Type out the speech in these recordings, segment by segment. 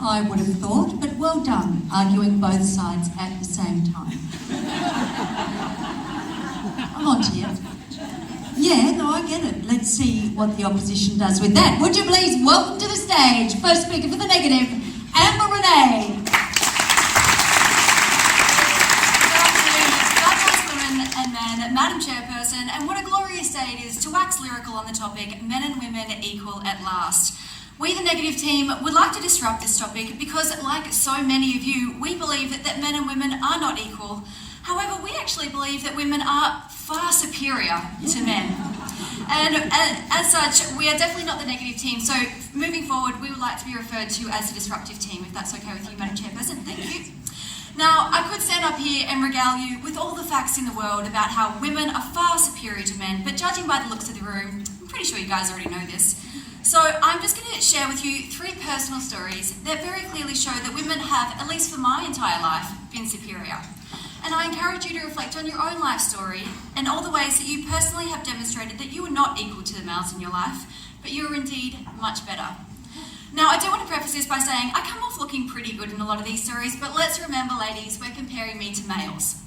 I would have thought, but well done, arguing both sides at the same time. I'm on to you. Yeah, no, I get it. Let's see what the opposition does with that. Would you please welcome to the stage, first speaker for the negative, Amber Renee. Madam Chairperson, and what a glorious day it is to wax lyrical on the topic, men and women equal at last. We, the negative team, would like to disrupt this topic because, like so many of you, we believe that men and women are not equal. However, we actually believe that women are far superior to men. And as such, we are definitely not the negative team, so moving forward, we would like to be referred to as the disruptive team, if that's okay with you, Madam Chairperson. Thank you. Now, I could stand up here and regale you with all the facts in the world about how women are far superior to men, but judging by the looks of the room, I'm pretty sure you guys already know this. So I'm just going to share with you 3 personal stories that very clearly show that women have, at least for my entire life, been superior. And I encourage you to reflect on your own life story and all the ways that you personally have demonstrated that you are not equal to the males in your life, but you are indeed much better. Now, I do want to preface this by saying I come off looking pretty good in a lot of these stories, but let's remember, ladies, we're comparing me to males.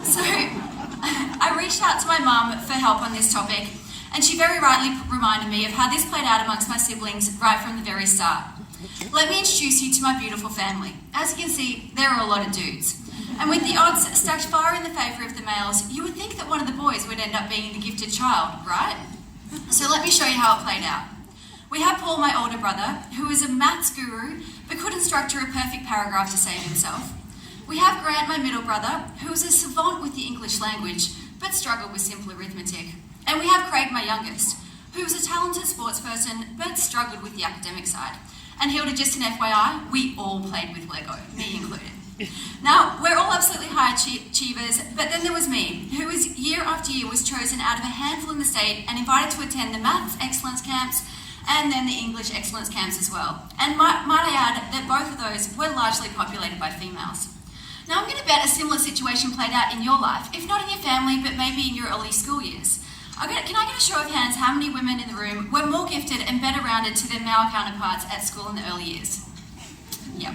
So, I reached out to my mum for help on this topic, and she very rightly reminded me of how this played out amongst my siblings right from the very start. Let me introduce you to my beautiful family. As you can see, there are a lot of dudes. And with the odds stacked far in the favour of the males, you would think that one of the boys would end up being the gifted child, right? So let me show you how it played out. We have Paul, my older brother, who is a maths guru, but couldn't structure a perfect paragraph to save himself. We have Grant, my middle brother, who is a savant with the English language, but struggled with simple arithmetic. And we have Craig, my youngest, who is a talented sports person, but struggled with the academic side. And Hilda, just an FYI, we all played with Lego, me included. Now, we're all absolutely high achievers, but then there was me, who year after year was chosen out of a handful in the state and invited to attend the maths excellence camps and then the English excellence camps as well. And might I add that both of those were largely populated by females. Now, I'm going to bet a similar situation played out in your life, if not in your family, but maybe in your early school years. Can I get a show of hands how many women in the room were more gifted and better rounded to their male counterparts at school in the early years? Yep.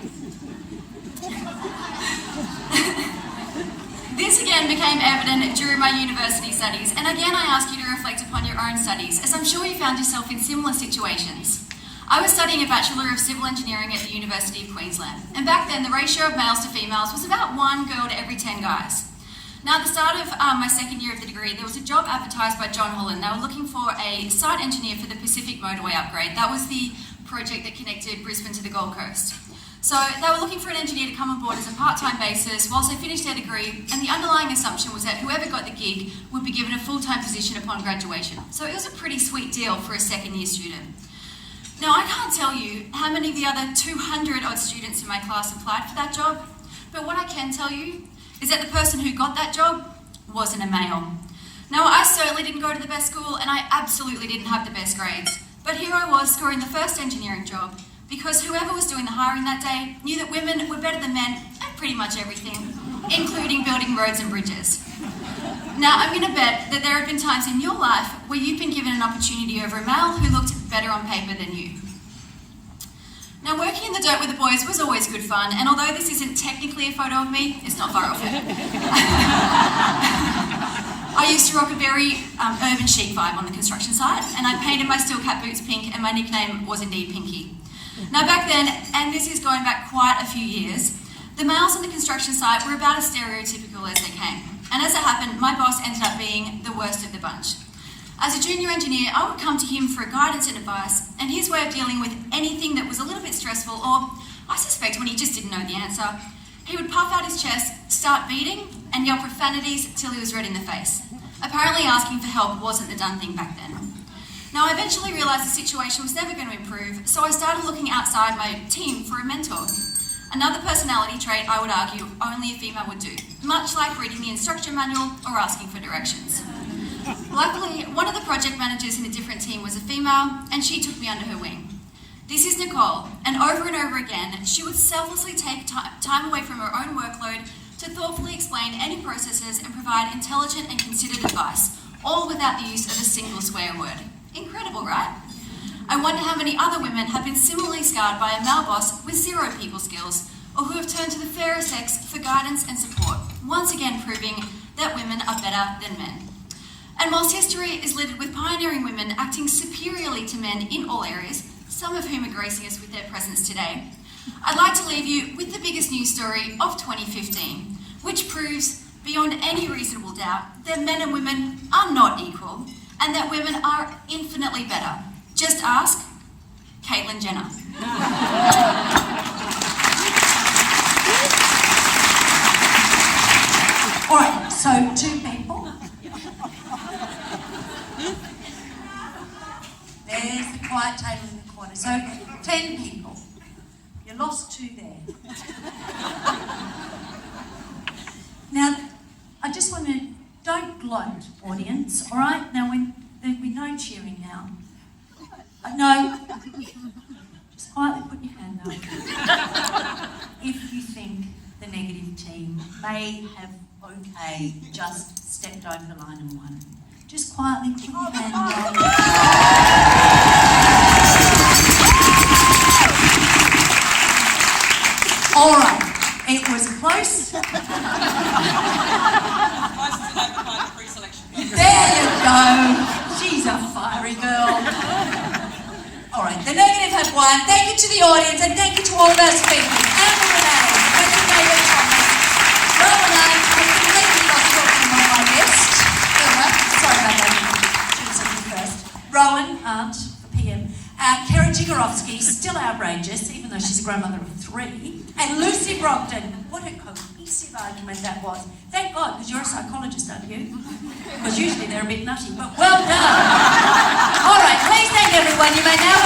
This again became evident during my university studies, and again I ask you to reflect upon your own studies, as I'm sure you found yourself in similar situations. I was studying a Bachelor of Civil Engineering at the University of Queensland, and back then the ratio of males to females was about 1 girl to every 10 guys. Now, at the start of my second year of the degree, there was a job advertised by John Holland. They were looking for a site engineer for the Pacific Motorway upgrade. That was the project that connected Brisbane to the Gold Coast. So they were looking for an engineer to come on board as a part-time basis whilst they finished their degree, and the underlying assumption was that whoever got the gig would be given a full-time position upon graduation. So it was a pretty sweet deal for a second-year student. Now, I can't tell you how many of the other 200-odd students in my class applied for that job, but what I can tell you is that the person who got that job wasn't a male. Now, I certainly didn't go to the best school, and I absolutely didn't have the best grades, but here I was scoring the first engineering job, because whoever was doing the hiring that day knew that women were better than men at pretty much everything, including building roads and bridges. Now, I'm going to bet that there have been times in your life where you've been given an opportunity over a male who looked better on paper than you. Now, working in the dirt with the boys was always good fun, and although this isn't technically a photo of me, it's not far off it. I used to rock a very urban chic vibe on the construction site, and I painted my steel cap boots pink, and my nickname was indeed Pinky. Now, back then, and this is going back quite a few years, the males on the construction site were about as stereotypical as they came. And as it happened, my boss ended up being the worst of the bunch. As a junior engineer, I would come to him for guidance and advice, and his way of dealing with anything that was a little bit stressful, or I suspect when he just didn't know the answer, he would puff out his chest, start beating, and yell profanities till he was red in the face. Apparently asking for help wasn't the done thing back then. Now, I eventually realised the situation was never going to improve, so I started looking outside my team for a mentor. Another personality trait I would argue only a female would do, much like reading the instruction manual or asking for directions. Luckily, one of the project managers in a different team was a female, and she took me under her wing. This is Nicole, and over again, she would selflessly take time away from her own workload to thoughtfully explain any processes and provide intelligent and considered advice, all without the use of a single swear word. Incredible, right? I wonder how many other women have been similarly scarred by a male boss with zero people skills, or who have turned to the fairer sex for guidance and support, once again proving that women are better than men. And whilst history is littered with pioneering women acting superiorly to men in all areas, some of whom are gracing us with their presence today, I'd like to leave you with the biggest news story of 2015, which proves beyond any reasonable doubt that men and women are not equal and that women are infinitely better. Just ask Caitlyn Jenner. All right, so 2 people. There's the quiet table in the corner. So 10 people. You lost 2 there. Now, I just want to, don't gloat, audience, all right? Now, there'll be no cheering now. No, just quietly put your hand up. If you think the negative team may have just stepped over the line and won, just quietly put your hand up. All right, it was close. There you go. She's a fiery girl. All right, the negative have won. Thank you to the audience and thank you to all of our speakers. Amber Renee, Professor David Thomas, Rowan Lane, I completely lost talking about my guest. Sorry about that. Should have said you first. Rowan, aunt, the PM. Karen Jigorovsky, still outrageous, even though she's a grandmother of 3. And Lucy Brogden. What a cohesive argument that was. Thank God, because you're a psychologist, aren't you? Because usually they're a bit nutty, but well done. All right, please thank everyone. You may now